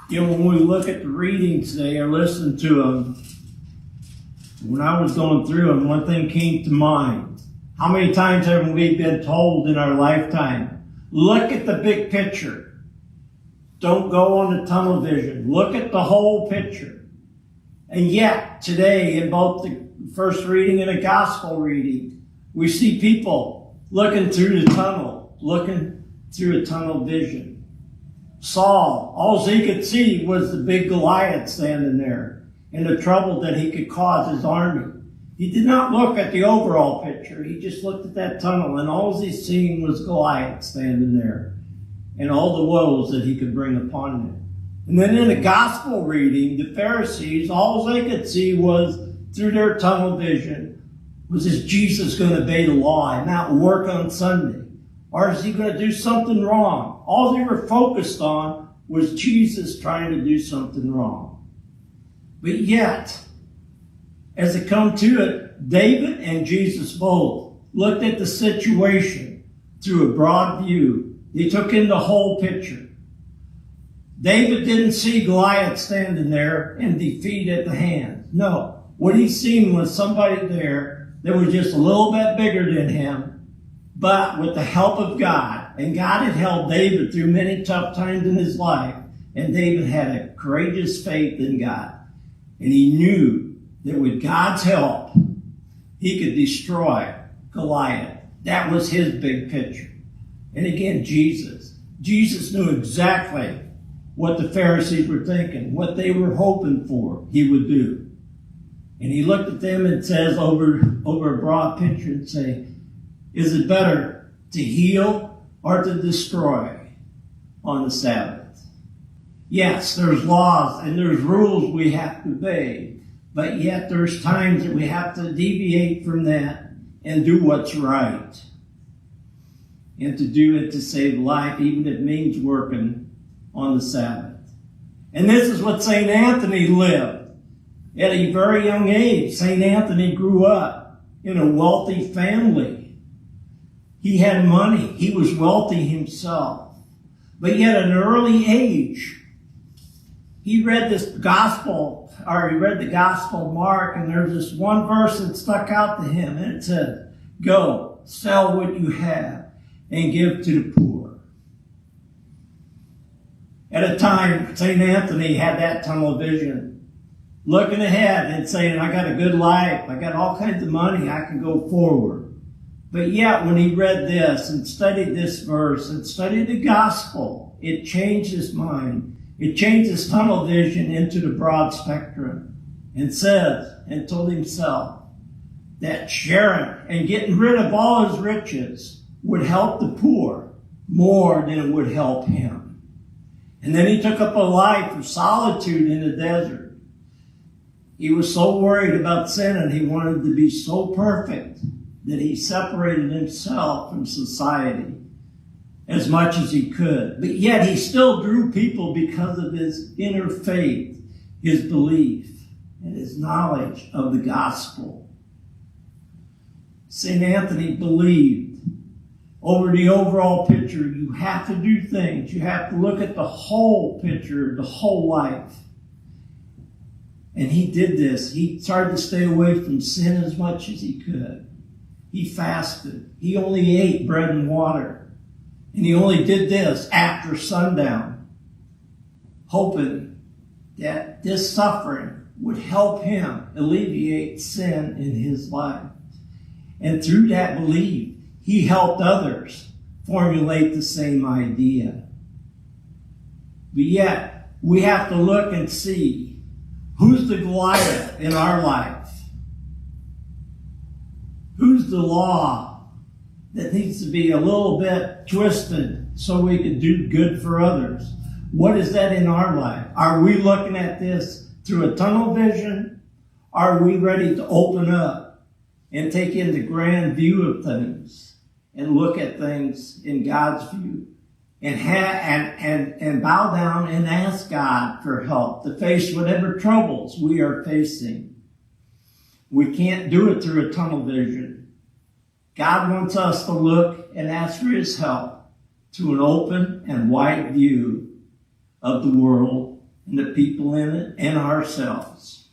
You know, when we look at the readings today or listen to them, when I was going through them, one thing came to mind. How many times have we been told in our lifetime, look at the big picture. Don't go on the tunnel vision. Look at the whole picture. And yet, today, in both the first reading and the gospel reading, we see people looking through the tunnel, looking through a tunnel vision. Saul, all he could see was the big Goliath standing there and the trouble that he could cause his army. He did not look at the overall picture. He just looked at that tunnel, and all he seen was Goliath standing there and all the woes that he could bring upon him. And then in the gospel reading, the Pharisees, all they could see was, through their tunnel vision, was, is Jesus going to obey the law and not work on Sunday? Or is he going to do something wrong? All they were focused on was Jesus trying to do something wrong. But yet, as it come to it, David and Jesus both looked at the situation through a broad view. They took in the whole picture. David didn't see Goliath standing there and defeat at the hand. No. What he seen was somebody there that was just a little bit bigger than him, but with the help of God. And God had helped David through many tough times in his life. And David had a courageous faith in God. And he knew that with God's help, he could destroy Goliath. That was his big picture. And again, Jesus knew exactly what the Pharisees were thinking, what they were hoping for he would do. And he looked at them and says over a broad picture and say, is it better to heal or to destroy on the Sabbath? Yes, there's laws and there's rules we have to obey, but yet there's times that we have to deviate from that and do what's right. And to do it to save life, even if it means working on the Sabbath. And this is what St. Anthony lived. At a very young age, St. Anthony grew up in a wealthy family. He had money. He was wealthy himself. But yet at an early age, he read the Gospel of Mark, and there's this one verse that stuck out to him, and it said, go, sell what you have, and give to the poor. At a time, St. Anthony had that tunnel vision, looking ahead and saying, I got a good life, I got all kinds of money, I can go forward. But yet, when he read this and studied this verse and studied the gospel, it changed his mind. It changed his tunnel vision into the broad spectrum and said and told himself that sharing and getting rid of all his riches would help the poor more than it would help him. And then he took up a life of solitude in the desert. He was so worried about sin and he wanted to be so perfect that he separated himself from society as much as he could. But yet he still drew people because of his inner faith, his belief, and his knowledge of the gospel. St. Anthony believed over the overall picture, you have to do things. You have to look at the whole picture, the whole life. And he did this. He started to stay away from sin as much as he could. He fasted. He only ate bread and water. And he only did this after sundown, hoping that this suffering would help him alleviate sin in his life. And through that belief, he helped others formulate the same idea. But yet, we have to look and see who's the Goliath in our life. Who's the law that needs to be a little bit twisted so we can do good for others? What is that in our life? Are we looking at this through a tunnel vision? Are we ready to open up and take in the grand view of things and look at things in God's view and bow down and ask God for help to face whatever troubles we are facing? We can't do it through a tunnel vision. God wants us to look and ask for his help to an open and wide view of the world and the people in it and ourselves.